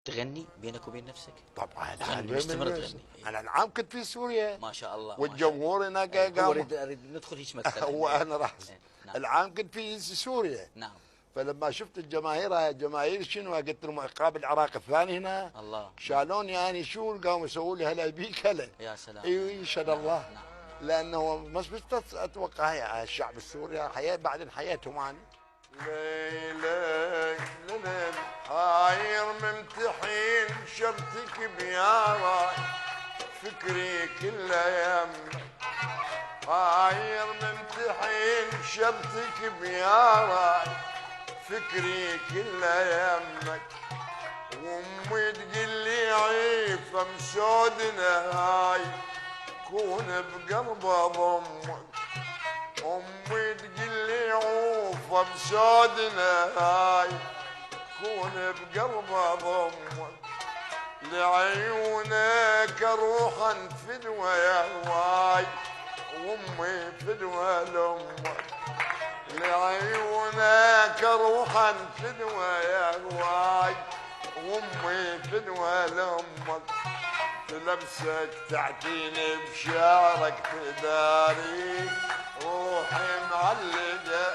تغني بينك وبين نفسك؟ طبعا تغني مستمر تغني؟ انا العام كنت في سوريا ما شاء الله. والجمهور هناك قام. اريد ندخل هيك مقتل. وانا راح نعم. العام كنت في سوريا. نعم. فلما شفت الجماهير، الجماهير شنو؟ قلت لهم عقاب العراق الثاني هنا. الله. شالوني اني شو قاموا يسووا لي هلا يبيك هلا. يا سلام. اي يشهد الله. نعم. لانه مش اتوقع هي الشعب السوري حياه بعدين حياتهم يعني. ليلى ليلى حاير ممتحين شرتك بيارا فكري كله يمك. حاير ممتحين شرتك بيارا فكري كله يمك. وامي تقول لي عيفه مسودنا هاي كون بقلب ضمك. امي تقول لي عوفه مسودنا هاي كون بقلب ضمك. لعيونك اروح فدوى يا هواي وامي فدوى لامك. لعيونك اروح فدوى يا هواي وامي فدوى لامك. لبسك تعتيني بشعرك تداري روحي معلقه.